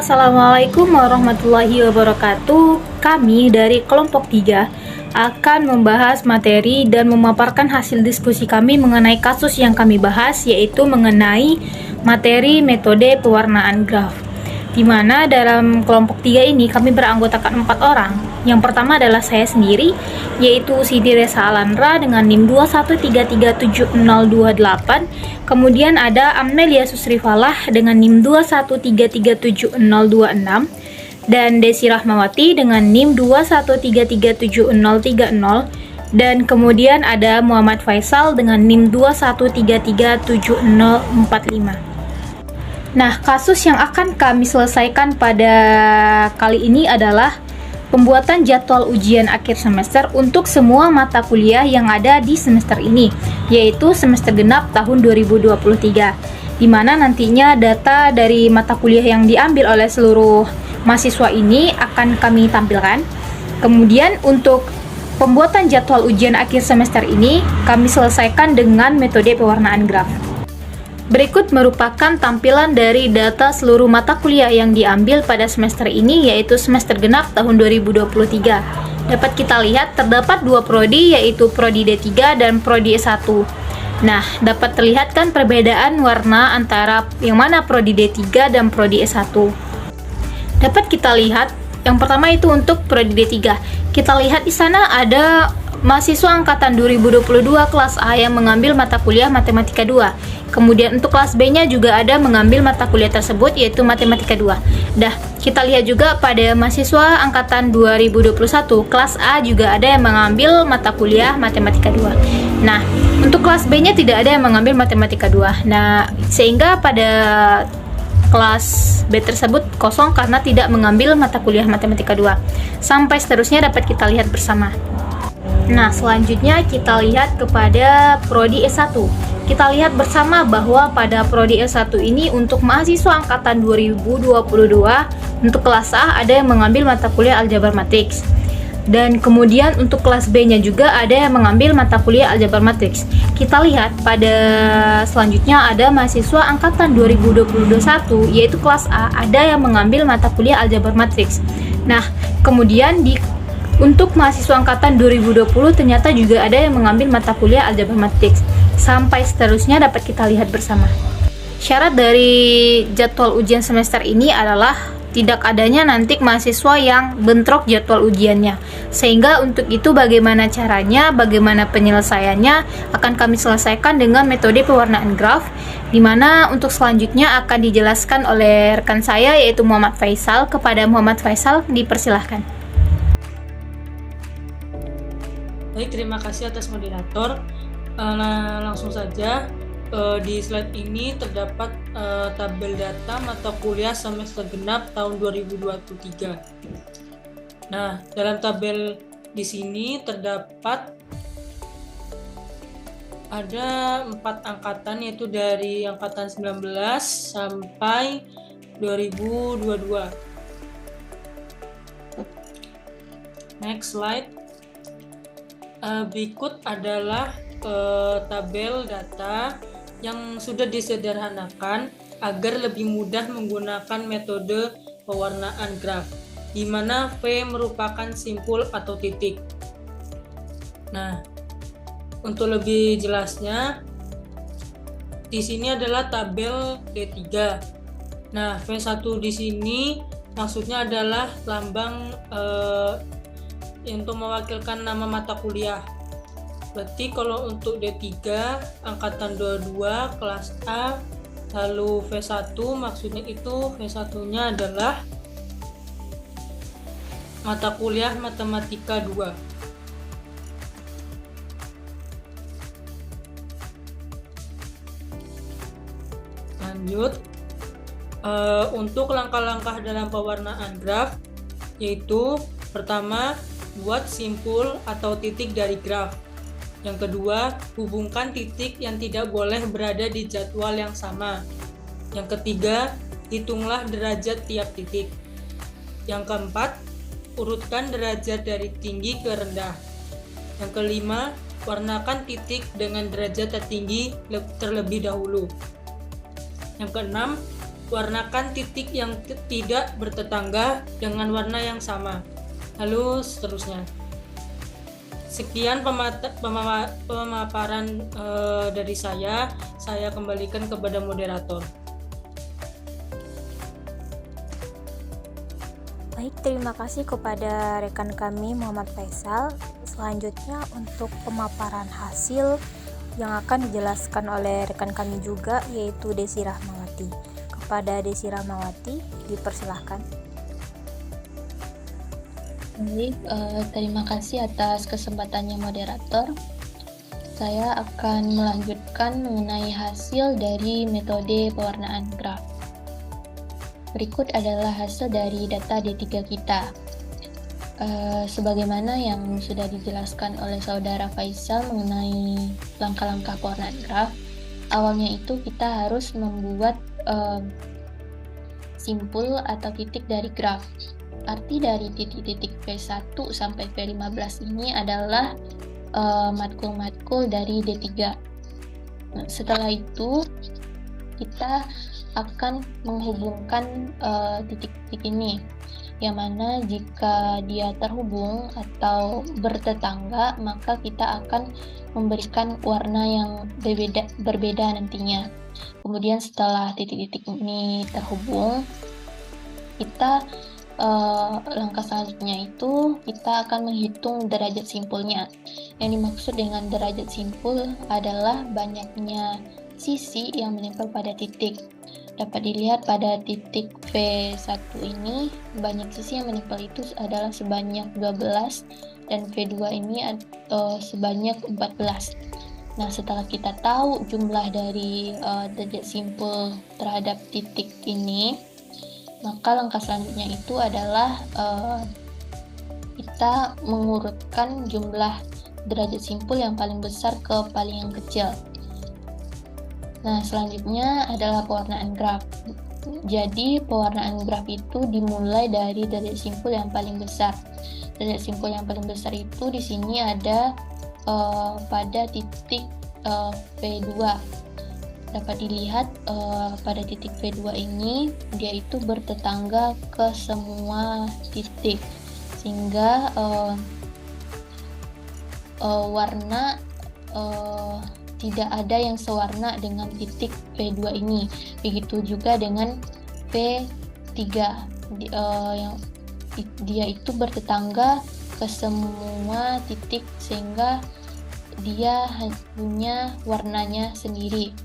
Assalamualaikum warahmatullahi wabarakatuh. Kami dari kelompok 3 akan membahas materi dan memaparkan hasil diskusi kami mengenai kasus yang kami bahas, yaitu mengenai materi metode pewarnaan graf. Di mana dalam kelompok 3 ini kami beranggotakan 4 orang. Yang pertama adalah saya sendiri, yaitu Siti Resa Alandra dengan NIM 213370028. Kemudian ada Amelia Susrifalah dengan NIM 213370026 dan Desi Rahmawati dengan NIM 213370030, dan kemudian ada Muhammad Faisal dengan NIM 213337045. Nah, kasus yang akan kami selesaikan pada kali ini adalah pembuatan jadwal ujian akhir semester untuk semua mata kuliah yang ada di semester ini, yaitu semester genap tahun 2023, di mana nantinya data dari mata kuliah yang diambil oleh seluruh mahasiswa ini akan kami tampilkan. Kemudian untuk pembuatan jadwal ujian akhir semester ini kami selesaikan dengan metode pewarnaan graf. Berikut merupakan tampilan dari data seluruh mata kuliah yang diambil pada semester ini, yaitu semester genap tahun 2023. Dapat kita lihat terdapat dua prodi, yaitu prodi D3 dan prodi S1. Nah, dapat terlihat kan perbedaan warna antara yang mana prodi D3 dan prodi S1. Dapat kita lihat yang pertama itu untuk prodi D3. Kita lihat di sana ada mahasiswa angkatan 2022 kelas A yang mengambil mata kuliah Matematika 2. Kemudian untuk kelas B-nya juga ada mengambil mata kuliah tersebut, yaitu Matematika 2. Kita lihat juga pada mahasiswa angkatan 2021 kelas A juga ada yang mengambil mata kuliah Matematika 2. Nah, untuk kelas B-nya tidak ada yang mengambil Matematika 2. Nah, sehingga pada kelas B tersebut kosong karena tidak mengambil mata kuliah Matematika 2. Sampai seterusnya dapat kita lihat bersama. Nah, selanjutnya kita lihat kepada prodi S1. Kita lihat bersama bahwa pada prodi S1 ini untuk mahasiswa angkatan 2022 untuk kelas A ada yang mengambil mata kuliah aljabar matriks. Dan kemudian untuk kelas B-nya juga ada yang mengambil mata kuliah aljabar matriks. Kita lihat pada selanjutnya ada mahasiswa angkatan 2021 yaitu kelas A ada yang mengambil mata kuliah aljabar matriks. Nah, kemudian untuk mahasiswa angkatan 2020 ternyata juga ada yang mengambil mata kuliah aljabar matriks. Sampai seterusnya dapat kita lihat bersama. Syarat dari jadwal ujian semester ini adalah tidak adanya nanti mahasiswa yang bentrok jadwal ujiannya. Sehingga untuk itu bagaimana caranya, bagaimana penyelesaiannya akan kami selesaikan dengan metode pewarnaan graf, di mana untuk selanjutnya akan dijelaskan oleh rekan saya yaitu Muhammad Faisal. Kepada Muhammad Faisal dipersilahkan. Baik, terima kasih atas moderator. Langsung saja, di slide ini terdapat tabel data mata kuliah semester genap tahun 2023. Nah, dalam tabel di sini terdapat ada 4 angkatan, yaitu dari angkatan 19 sampai 2022. Next slide. Berikut adalah tabel data yang sudah disederhanakan agar lebih mudah menggunakan metode pewarnaan graf, di mana V merupakan simpul atau titik. Nah, untuk lebih jelasnya, di sini adalah tabel D3. Nah, V1 di sini maksudnya adalah lambang untuk mewakilkan nama mata kuliah. Berarti kalau untuk D3 angkatan 22 kelas A, lalu V1 maksudnya itu V1-nya adalah mata kuliah Matematika 2. Lanjut, untuk langkah-langkah dalam pewarnaan graf, yaitu pertama, buat simpul atau titik dari graf. Yang kedua, hubungkan titik yang tidak boleh berada di jadwal yang sama. Yang ketiga, hitunglah derajat tiap titik. Yang keempat, urutkan derajat dari tinggi ke rendah. Yang kelima, warnakan titik dengan derajat tertinggi terlebih dahulu. Yang keenam, warnakan titik yang tidak bertetangga dengan warna yang sama, lalu seterusnya. Sekian pemaparan dari saya kembalikan kepada moderator. Baik, terima kasih kepada rekan kami Muhammad Faisal. Selanjutnya untuk pemaparan hasil yang akan dijelaskan oleh rekan kami juga, yaitu Desi Rahmawati. Kepada Desi Rahmawati, dipersilahkan. Baik, terima kasih atas kesempatannya moderator. Saya akan melanjutkan mengenai hasil dari metode pewarnaan graf. Berikut adalah hasil dari data D3 kita. Sebagaimana yang sudah dijelaskan oleh saudara Faisal mengenai langkah-langkah pewarnaan graf, awalnya itu kita harus membuat simpul atau titik dari graf. Arti dari titik-titik V1 sampai V15 ini adalah matkul-matkul dari D3. Nah, setelah itu kita akan menghubungkan titik-titik ini, yang mana jika dia terhubung atau bertetangga, maka kita akan memberikan warna yang berbeda nantinya. Kemudian setelah titik-titik ini terhubung, kita langkah selanjutnya itu kita akan menghitung derajat simpulnya. Yang dimaksud dengan derajat simpul adalah banyaknya sisi yang menempel pada titik. Dapat dilihat pada titik V1 ini, banyak sisi yang menempel itu adalah sebanyak 12 dan V2 ini sebanyak 14. Nah, setelah kita tahu jumlah dari derajat simpul terhadap titik ini, maka langkah selanjutnya itu adalah kita mengurutkan jumlah derajat simpul yang paling besar ke paling yang kecil. Nah, selanjutnya adalah pewarnaan graf. Jadi, pewarnaan graf itu dimulai dari derajat simpul yang paling besar. Derajat simpul yang paling besar itu di sini ada pada titik V2. Dapat dilihat pada titik V2 ini dia itu bertetangga ke semua titik, sehingga warna tidak ada yang sewarna dengan titik V2 ini. Begitu juga dengan V3 yang dia itu bertetangga ke semua titik, sehingga dia punya warnanya sendiri.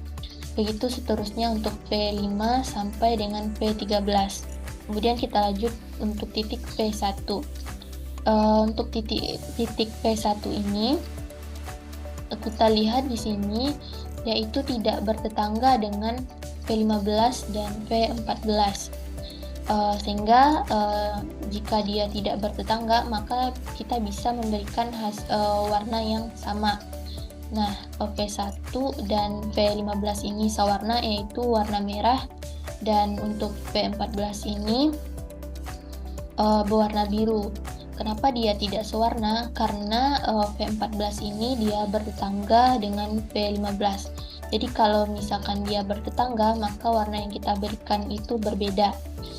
Begitu seterusnya untuk V5 sampai dengan V13. Kemudian kita lanjut untuk titik V1. Untuk titik V1 ini kita lihat di sini yaitu tidak bertetangga dengan V15 dan V14. Sehingga jika dia tidak bertetangga, maka kita bisa memberikan warna yang sama. Nah, V1 dan V15 ini sewarna, yaitu warna merah, dan untuk V14 ini berwarna biru. Kenapa dia tidak sewarna? Karena V14 ini dia bertetangga dengan V15. Jadi kalau misalkan dia bertetangga, maka warna yang kita berikan itu berbeda.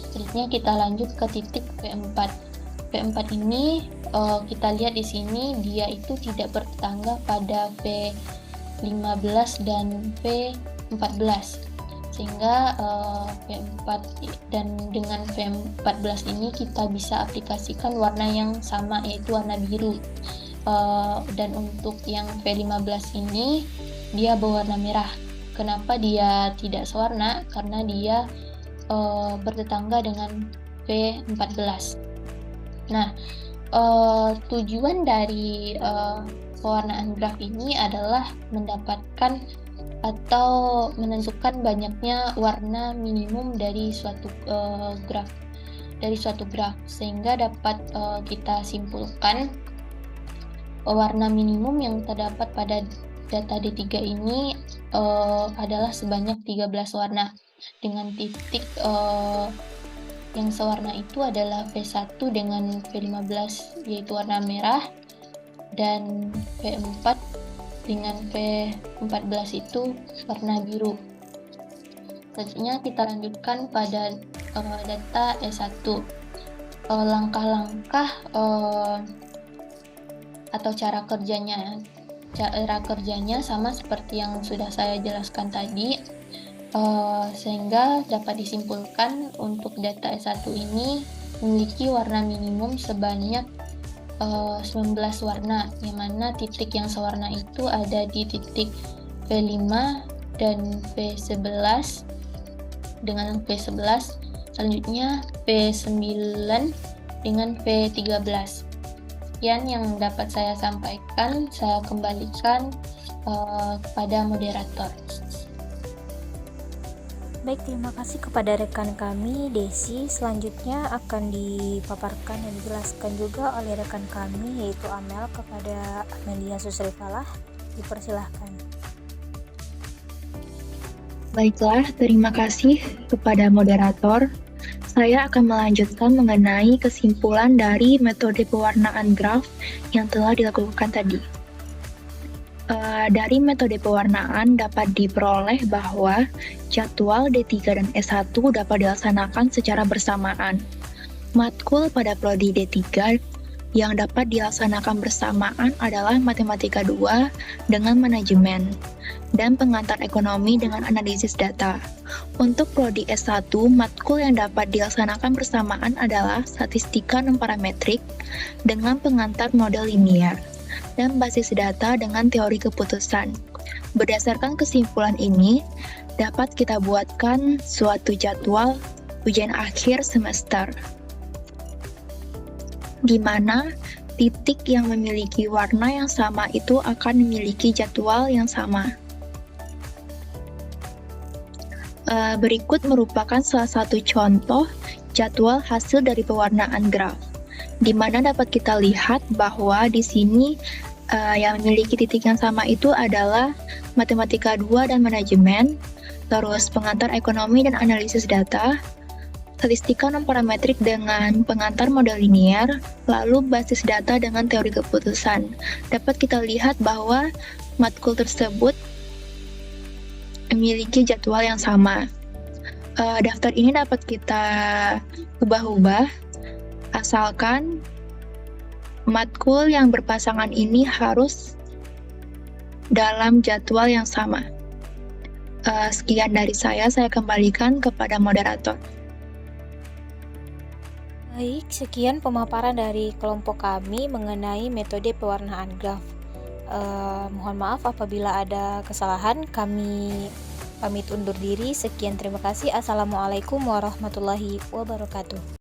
Selanjutnya kita lanjut ke titik V4. V4 ini kita lihat di sini dia itu tidak bertetangga pada V15 dan V14. Sehingga V4 dan dengan V14 ini kita bisa aplikasikan warna yang sama, yaitu warna biru. Dan untuk yang V15 ini dia berwarna merah. Kenapa dia tidak sewarna? Karena dia bertetangga dengan V14. Nah, tujuan dari pewarnaan graf ini adalah mendapatkan atau menentukan banyaknya warna minimum dari suatu graf, sehingga dapat kita simpulkan warna minimum yang terdapat pada data D3 ini adalah sebanyak 13 warna, dengan titik yang sewarna itu adalah V1 dengan V15 yaitu warna merah, dan V4 dengan V14 itu warna biru. Selanjutnya kita lanjutkan pada data S1. Langkah-langkah atau cara kerjanya sama seperti yang sudah saya jelaskan tadi, sehingga dapat disimpulkan untuk data S1 ini memiliki warna minimum sebanyak 19 warna, yang mana titik yang sewarna itu ada di titik P5 dan P11 dengan P11, selanjutnya P9 dengan P13. Sekian yang dapat saya sampaikan, saya kembalikan kepada moderator. Baik, terima kasih kepada rekan kami Desi. Selanjutnya akan dipaparkan dan dijelaskan juga oleh rekan kami yaitu Amel kepada Amelia Susrifalah. Dipersilahkan. Baiklah, terima kasih kepada moderator. Saya akan melanjutkan mengenai kesimpulan dari metode pewarnaan graf yang telah dilakukan tadi. Dari metode pewarnaan dapat diperoleh bahwa jadwal D3 dan S1 dapat dilaksanakan secara bersamaan. Matkul pada prodi D3 yang dapat dilaksanakan bersamaan adalah Matematika 2 dengan manajemen dan pengantar ekonomi dengan analisis data. Untuk prodi S1, matkul yang dapat dilaksanakan bersamaan adalah statistika non parametrik dengan pengantar model linier dan basis data dengan teori keputusan. Berdasarkan kesimpulan ini, dapat kita buatkan suatu jadwal ujian akhir semester, di mana titik yang memiliki warna yang sama itu akan memiliki jadwal yang sama. Berikut merupakan salah satu contoh jadwal hasil dari pewarnaan graf, di mana dapat kita lihat bahwa di sini yang memiliki titik yang sama itu adalah Matematika 2 dan manajemen, terus pengantar ekonomi dan analisis data, statistika non parametrik dengan pengantar model linier, lalu basis data dengan teori keputusan. Dapat kita lihat bahwa matkul tersebut memiliki jadwal yang sama. Daftar ini dapat kita ubah-ubah, asalkan matkul yang berpasangan ini harus dalam jadwal yang sama. Sekian dari saya kembalikan kepada moderator. Baik, sekian pemaparan dari kelompok kami mengenai metode pewarnaan graf. Mohon maaf apabila ada kesalahan. Kami pamit undur diri. Sekian, terima kasih. Assalamualaikum warahmatullahi wabarakatuh.